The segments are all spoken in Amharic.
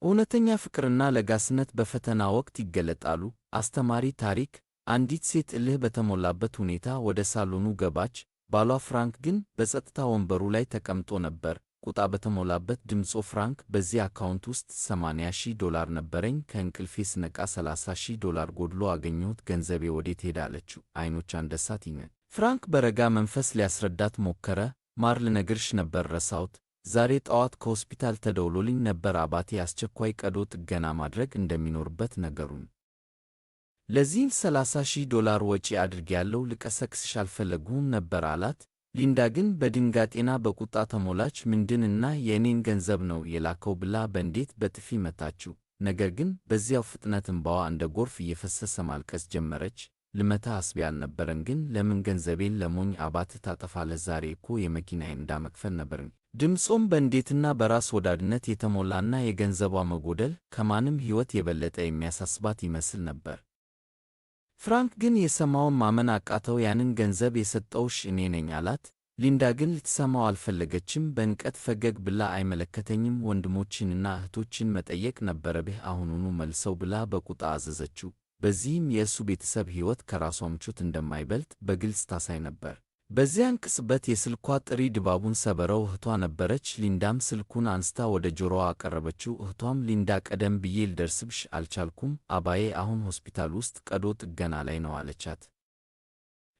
እውነተኛ ፍቅርና ለጋስነት በፈተና ወቅት ይገለጣሉ። አስተማሪ ታሪክ። አንዲት ሴት እልህ በተሞላበት ሁኔታ ወደ ሳሎኑ ገባች። ባሏ ፍራንክ ግን በጸጥታ ወንበሩ ላይ ተቀምጦ ነበር። ቁጣ በተሞላበት ድምፆ ፍራንክ፣ በዚህ አካውንት ውስጥ $80,000 ነበረኝ። ከእንቅልፌ ስነቃ $30,000 ጎድሎ አገኘሁት። ገንዘቤ ወዴት ሄደ አለችው፣ ዓይኖቿ እንደ እሳት ይነድ። ፍራንክ በረጋ መንፈስ ሊያስረዳት ሞከረ። ማር፣ ልነግርሽ ነበር ረሳሁት። ዛሬ ጠዋት ከሆስፒታል ተደውሎልኝ ነበር። አባቴ አስቸኳይ ቀዶ ጥገና ማድረግ እንደሚኖርበት ነገሩን። ለዚህም $30,000 ወጪ አድርጌያለሁ። ልቀሰቅስሽ አልፈለግሁም ነበር አላት። ሊንዳ ግን በድንጋጤና በቁጣ ተሞላች። ምንድንና የእኔን ገንዘብ ነው የላከው ብላ በንዴት በጥፊ መታችው። ነገር ግን በዚያው ፍጥነት እንባዋ እንደ ጎርፍ እየፈሰሰ ማልቀስ ጀመረች። ልመታ አስቤ አልነበረም፣ ግን ለምን ገንዘቤን ለሞኝ አባትህ ታጠፋለህ? ዛሬ እኮ የመኪናዬን ዕዳ መክፈል ነበረኝ። ድምፆም በንዴትና በራስ ወዳድነት የተሞላና የገንዘቧ መጎደል ከማንም ሕይወት የበለጠ የሚያሳስባት ይመስል ነበር። ፍራንክ ግን የሰማውን ማመን አቃተው። ያንን ገንዘብ የሰጠውሽ እኔ ነኝ አላት። ሊንዳ ግን ልትሰማው አልፈለገችም። በንቀት ፈገግ ብላ አይመለከተኝም፣ ወንድሞችንና እህቶችን መጠየቅ ነበረብህ አሁኑኑ መልሰው ብላ በቁጣ አዘዘችው። በዚህም የእሱ ቤተሰብ ሕይወት ከራሷ ምቾት እንደማይበልጥ በግልጽ ታሳይ ነበር። በዚያን ቅጽበት የስልኳ ጥሪ ድባቡን ሰበረው። እህቷ ነበረች። ሊንዳም ስልኩን አንስታ ወደ ጆሮዋ አቀረበችው። እህቷም ሊንዳ፣ ቀደም ብዬ ልደርስብሽ አልቻልኩም። አባዬ አሁን ሆስፒታል ውስጥ ቀዶ ጥገና ላይ ነው አለቻት።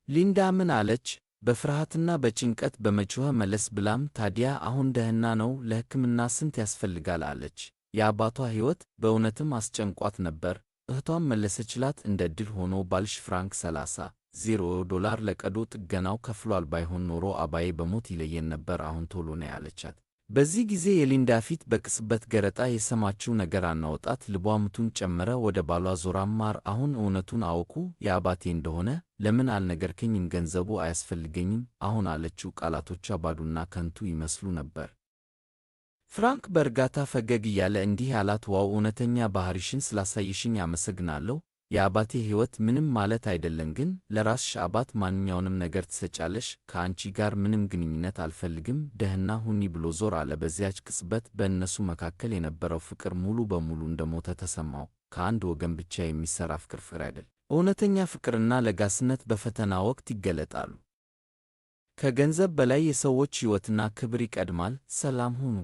ሊንዳ ምን አለች? በፍርሃትና በጭንቀት በመጮህ መለስ ብላም፣ ታዲያ አሁን ደህና ነው? ለሕክምና ስንት ያስፈልጋል አለች። የአባቷ ሕይወት በእውነትም አስጨንቋት ነበር። እህቷም መለሰችላት፣ እንደ ዕድል ሆኖ ባልሽ ፍራንክ $30,000 ለቀዶ ጥገናው ከፍሏል። ባይሆን ኖሮ አባዬ በሞት ይለየን ነበር። አሁን ቶሎ ነይ አለቻት። በዚህ ጊዜ የሊንዳ ፊት በቅጽበት ገረጣ። የሰማችው ነገር አናወጣት። ልቧ ምቱን ጨመረ። ወደ ባሏ ዞራም፣ ማር፣ አሁን እውነቱን አወኩ። የአባቴ እንደሆነ ለምን አልነገርከኝም? ገንዘቡ አያስፈልገኝም አሁን አለችው። ቃላቶቿ ባዶና ከንቱ ይመስሉ ነበር። ፍራንክ በእርጋታ ፈገግ እያለ እንዲህ አላት፣ ዋው፣ እውነተኛ ባሕሪሽን ስላሳይሽኝ አመሰግናለሁ። የአባቴ ሕይወት ምንም ማለት አይደለም፣ ግን ለራስሽ አባት ማንኛውንም ነገር ትሰጫለሽ። ከአንቺ ጋር ምንም ግንኙነት አልፈልግም፣ ደህና ሁኒ ብሎ ዞር አለ። በዚያች ቅጽበት በእነሱ መካከል የነበረው ፍቅር ሙሉ በሙሉ እንደሞተ ተሰማው። ከአንድ ወገን ብቻ የሚሠራ ፍቅር አይደል። እውነተኛ ፍቅርና ለጋስነት በፈተና ወቅት ይገለጣሉ። ከገንዘብ በላይ የሰዎች ሕይወትና ክብር ይቀድማል። ሰላም ሁኑ።